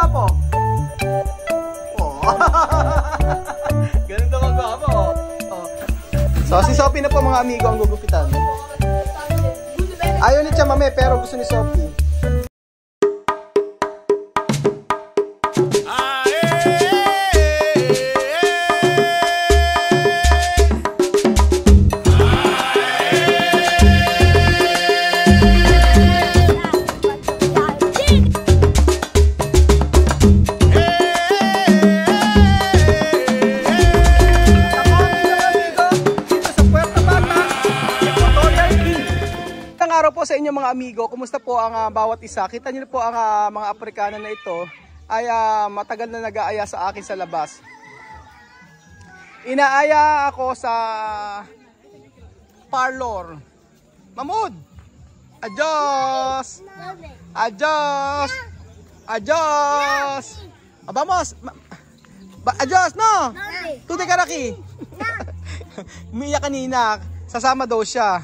kagwapo? Oh. Ganun daw kagwapo. Oh. So si Sophie na po mga amigo ang gugupitan. Ayaw ni Chamame pero gusto ni Sophie. Sa inyo mga amigo, kumusta po ang bawat isa? Kita niyo po ang mga Aprikano na ito ay matagal na nag-aaya sa akin sa labas. Inaaya ako sa parlor. Mamud! Adios! Adios! Adios! Vamos! Adios, no? Tuti karaki! Umiyak kanina. Sasama daw siya.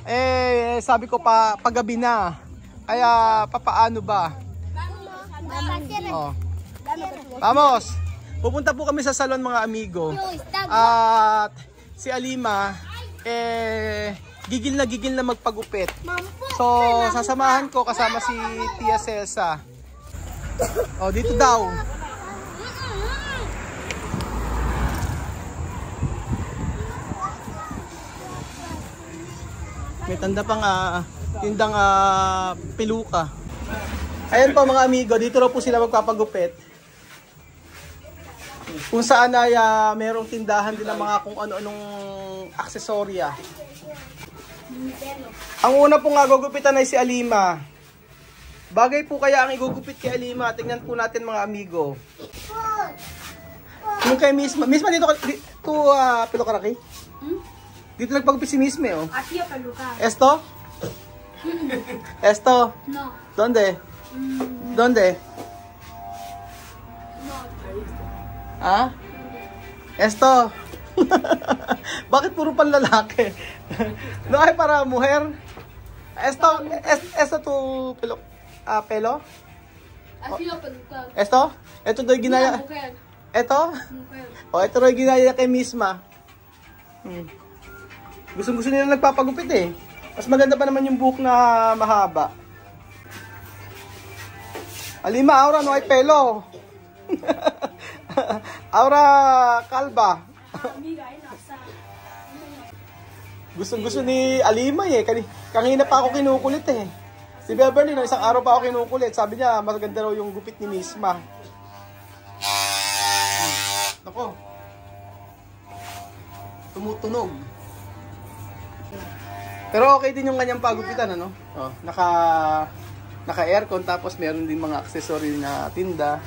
Eh, sabi ko pa paggabi na. Kaya papaano ba? Oh. Vamos. Pupunta po kami sa salon mga amigo. At si Alima gigil na magpagupit. So, sasamahan ko kasama si Tia Celsa. Oh, dito daw. May tanda pang tindang peluka. Ayan po mga amigo, dito raw po sila magpapagupit. Kung saan ay mayroong tindahan din ng mga kung ano-anong aksesorya. Ang una pong gugupitan ay si Alima. Bagay po kaya ang igugupit kay Alima. Tingnan po natin mga amigo. Yung kay Misma. Misma dito pelukaraki? Dito nagpagupit si Misme, oh. Aquí o peluca. Esto? Esto? No. ¿Dónde? ¿Dónde? No. Ah? Esto? Bakit puro panlalaki? No hay para mujer? Esto tu pelo? Aquí o peluca. Esto? Ito daw ginaya. Mujer. Ito? Mujer. O, ito daw ginaya kay Misma. Gusto nila nagpapagupit eh. Mas maganda pa naman yung buhok na mahaba. Alima, ahora no hay pelo. Ahora kalba. Gusto ni Alima eh. Kanina pa ako kinukulit eh. Si Beverly, no, isang araw pa ako kinukulit. Sabi niya, maganda raw yung gupit ni Misma. Nako. Tumutunog. Pero okay din yung kanyang pagupitan, ano? Oh, naka-aircon tapos meron din mga accessory na tinda.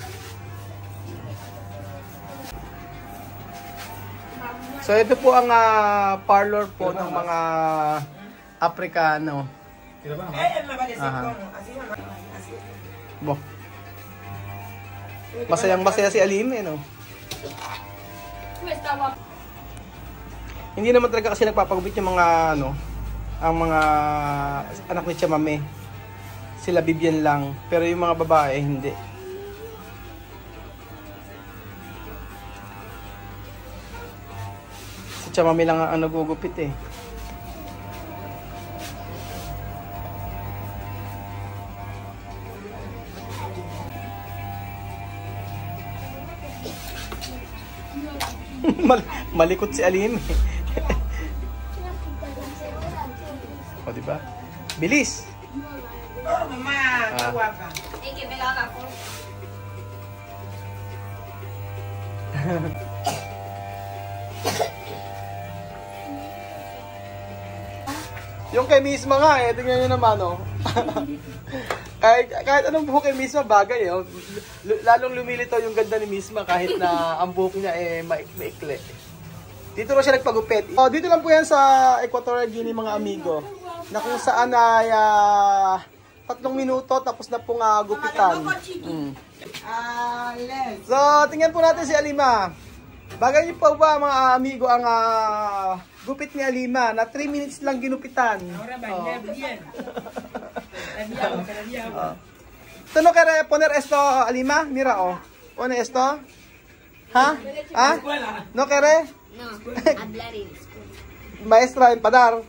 So ito po ang parlor po ng mga Aprikano. Bo. Masayang-masaya si Alime, no? Hindi naman talaga kasi nagpapagupit yung mga ang mga anak ni Chamame. Sila Bibian lang, pero yung mga babae hindi. Si Chamame lang ang nagugupit eh. Malikot si Alim. O, diba? Bilis! Oh, mama, guwapa. Ay, que me la haga por. Yung kay Misma nga eh, tingnan nyo naman oh. kahit anong buhok kay Misma bagay oh. Lalong lumilitaw yung ganda ni Misma kahit na ang buhok niya eh maikli. Dito na siya nagpagupit. Oh, dito lang po yan sa Equatorial Guinea mga amigo. Na kung saan ay 3 minuto tapos na pong gupitan. So, tingnan po natin si Alima. Bagay niyo po ba mga amigo ang gupit ni Alima na 3 minutes lang ginupitan. no quere poner esto, Alima? Mira, oh. Pone esto. Ha? Ha? No quere? No, hablar en school. Maestra, empadar.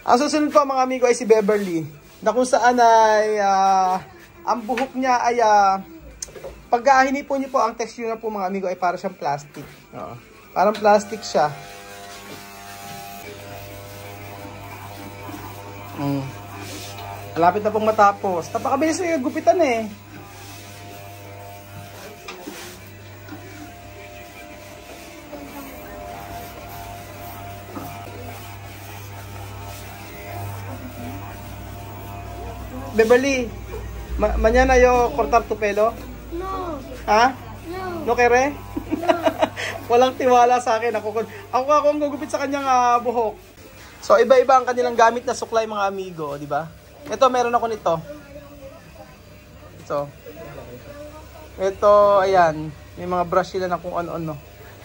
Ang susunod po mga amigo ay si Beverly. Na kung saan ay ang buhok niya ay pag hinipon niyo po ang texture na po mga amigo ay para siyang plastic. Parang plastic siya. Malapit na pong matapos. Napakabilis na yung gupitan eh. Beverly, mañana yo cortar tu pelo? No. Ha? No. No kere? No. Walang tiwala sa akin. Ako ang gugupit sa kanyang buhok. So, iba-iba ang kanilang gamit na suklay mga amigo, di ba? Ito, meron ako nito. Ito, ayan. May mga brush sila na kung ano-ano.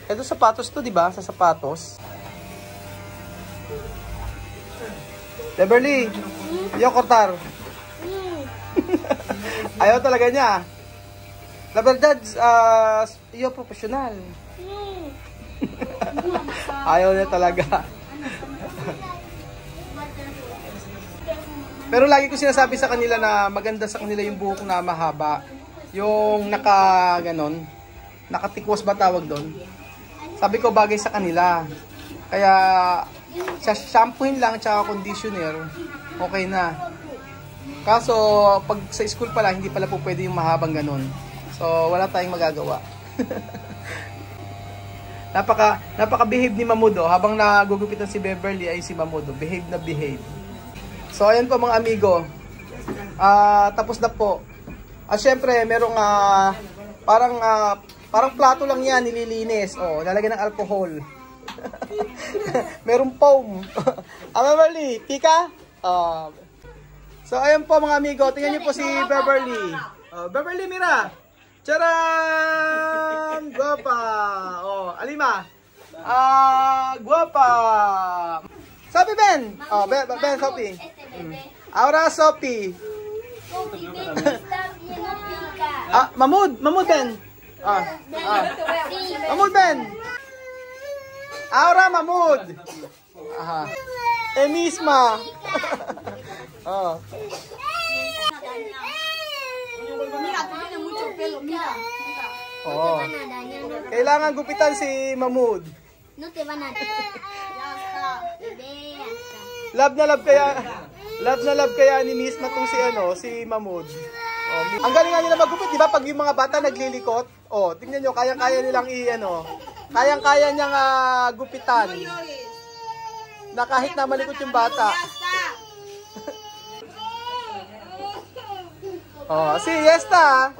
Ito, sapatos to, di ba? Sa sapatos. Beverly, yo cortar. Ayaw talaga niya. La verdad, yo profesional. Ayaw niya talaga. Pero lagi ko sinasabi sa kanila na maganda sa kanila yung buhok na mahaba. Yung ganon. Nakatikwas ba tawag doon? Sabi ko bagay sa kanila. Kaya, shampooin lang tsaka conditioner, okay na. Kaso, pag sa school pala, hindi pala po pwede yung mahabang ganon. So, wala tayong magagawa. Napaka-behave ni Mamudo. Habang nagugupitan si Beverly ay si Mamudo. Behave na behave. So, ayan po mga amigo. Tapos na po. At syempre, merong parang plato lang yan, nililinis. Oh, lalagyan ng alcohol. Merong foam. Beverly, pika? So, ayan po mga amigo. Tingnan niyo po si Beverly. Beverly, mira. Charan! Guapa! Alima. Guapa! Sophie, Ben! Ben, Sophie. Ahora, Sophie. Mahmoud, Ben. Mahmoud, Ben. Ahora, Mahmoud. Misma. Kailangan gupitan si Mahmoud. No te van a... Love na love kaya ni Misma tong si Mahmoud. Ang galing nga nila magupit, di ba? Pag yung mga bata naglilikot, tingnan nyo, kayang-kaya nilang kayang-kaya niyang gupitan. Na kahit na malikot yung bata. Si Yesta.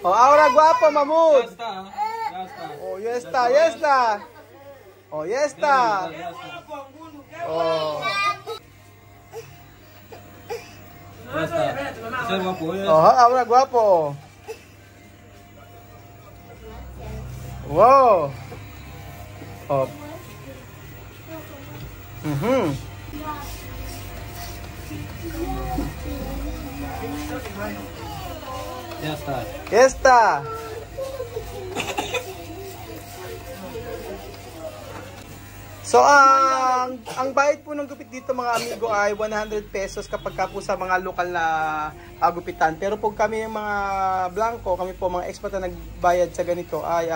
Ahora guapo, Mahmoud. Yesta. Yesta. Ahora guapo. Wow. Ya está. So, ang bayad po ng gupit dito mga amigo ay 100 pesos kapag ka po sa mga lokal na gupitan. Pero pag kami yung mga blanco, kami po mga expat na nagbayad sa ganito ay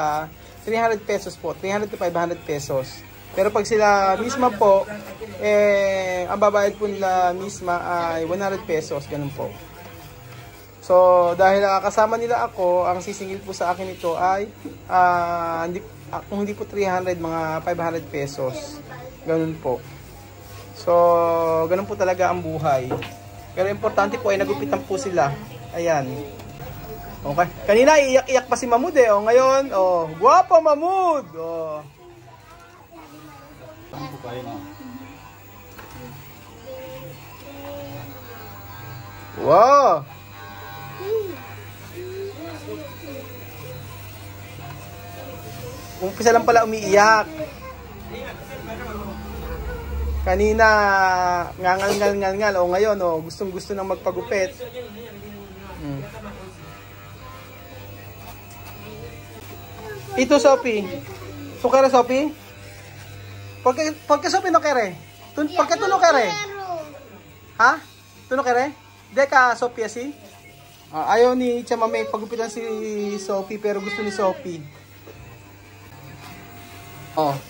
300 pesos po. 300 to 500 pesos. Pero pag sila misma po, ang babayad po nila misma ay 100 pesos. Ganun po. So, dahil kasama nila ako, ang sisingil po sa akin ito ay kung hindi po 300, mga 500 pesos. Ganun po. So, ganun po talaga ang buhay. Pero importante po ay nagupitan po sila. Ayan. Okay. Kanina iiyak-iyak pa si Mahmoud eh. Ngayon, guwapo Mahmoud. Wow. Umpisa lang pala umiiyak. Kanina, ngangal-ngal-ngal. O ngayon, gustong-gusto nang magpagupit. Ito, Sophie. Sukere, Sophie? Porque Sophie no kere? Porque tu no kere? Ha? Tu no kere? Deka, Sophie, asi? Ayaw ni Chamame pagupitan si Sophie, pero gusto ni Sophie.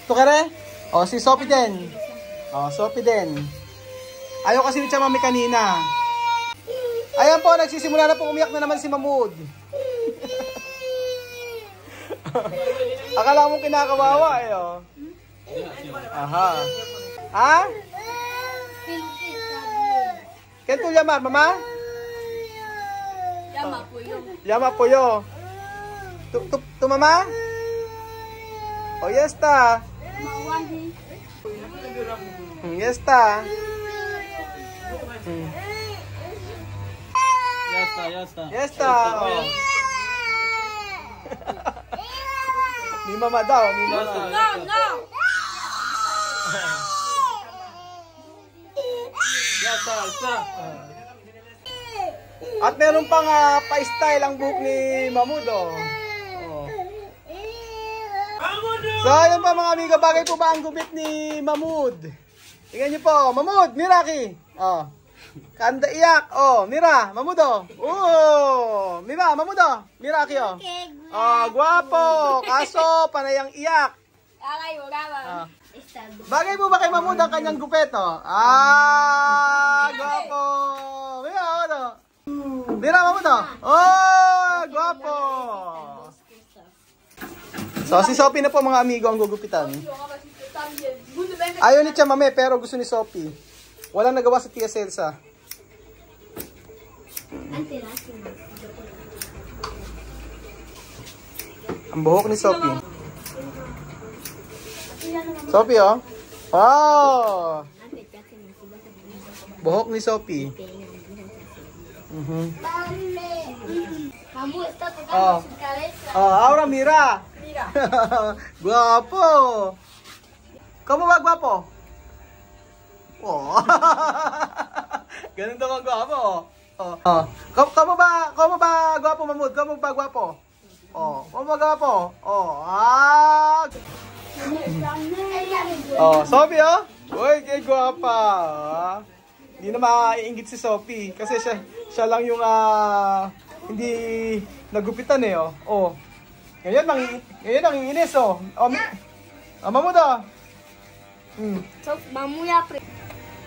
Tu kere? Si Sophie din. Sophie din. Ayaw kasi ni Chamame kanina. Ayan po, nagsisimula na po umiyak na naman si Mahmoud. Akala mo kinakawawa eh, Aha. Ha? Kento llama, mama? Llama puyo. Llama puyo. Tu mama? Ya está. Ya está. Ya está. Mi mama daw, mi mama. No. At meron pang pa-style ang buhok ni Mahmoud, So, ayun pa mga amiga, bagay po ba ang gupit ni Mahmoud? Tingnan niyo po, Mahmoud, Miraki. Kanda iyak. Mira, Mahmoud, Mima, Mahmoud, Miraki, guwapo. Kaso, panayang iyak. Bagay po ba kay Mahmoud ang kanyang gupet, guwapo. Mira, Mahmoud, guwapo. So, si Sophie na po mga amigo ang gugupitan. Ayaw ni Chamame, pero gusto ni Sophie. Walang nagawa sa Tia Celsa. Ang buhok ni Sophie. Sophie, Wow! Buhok ni Sophie. Ahora mira. Guwapo. Kamu ba guwapo? Ganun daw ang guwapo. Kamu ba guwapo, Mahmoud? Kamu ba guwapo? Kamu ba guwapo? Sophie, Uy, kay guwapa. Hindi na maiinggit si Sophie kasi siya lang yung hindi nagupitan eh, Ngayon nangiinis, Mahmoud, So, mamuya pre.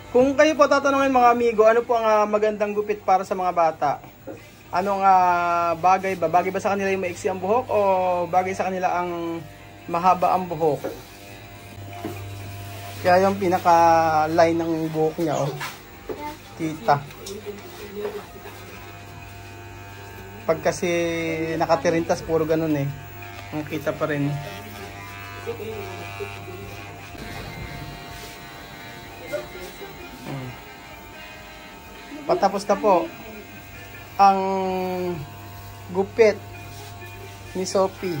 Kung kayo po tatanungin mga amigo, ano po ang magandang gupit para sa mga bata? Anong bagay ba? Bagay ba sa kanila yung maiksi ang buhok o bagay sa kanila ang mahaba ang buhok? Kaya yung pinaka-line ng buhok niya, kita. Pag kasi nakatirintas, puro ganun eh. Ang kita pa rin. Patapos na po ang gupit ni Sophie.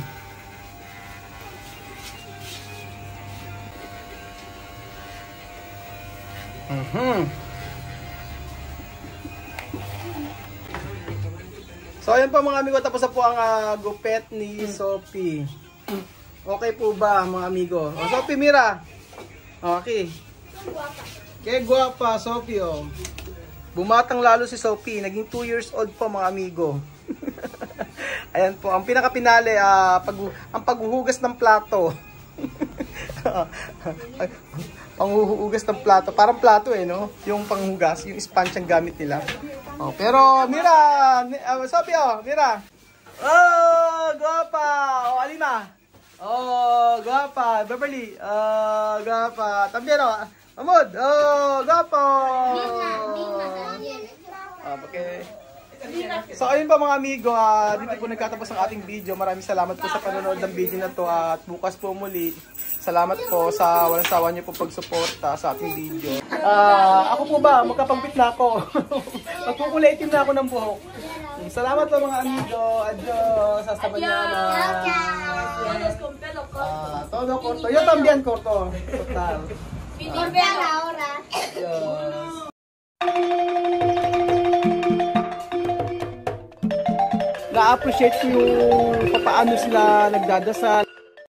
So ayun po mga amigo, tapos na po ang gupit ni Sophie. Okay po ba mga amigo? Sophie, mira. Okay. Kaya guwapa, Sophie, Bumatang lalo si Sophie. Naging 2 years old po mga amigo. Ayan po. Ang pinakapinali, ang paghuhugas ng plato. Panghuhugas ng plato. Parang plato no? Yung panghugas, yung sponge ang gamit nila. Pero, mira! Sophie, mira! Guwapa! Alima! Guwapa! Beverly! Guwapa! También, Mahmoud! Guwapo! Okay. So ayun pa mga amigo, dito po nagtatapos ang ating video. Maraming salamat po sa panonood ng video na to at bukas po muli. Salamat po sa walang sawa niyo po pagsuporta sa ating video. Ako po ba, magkapagpit na ako. Magkukulay-itim na ako ng buhok. Salamat po mga amigo. Adios. Hasta mañana. Todo corto. Yo también corto. Total. Laura. Na-appreciate ko yung paano sila nagdadasal.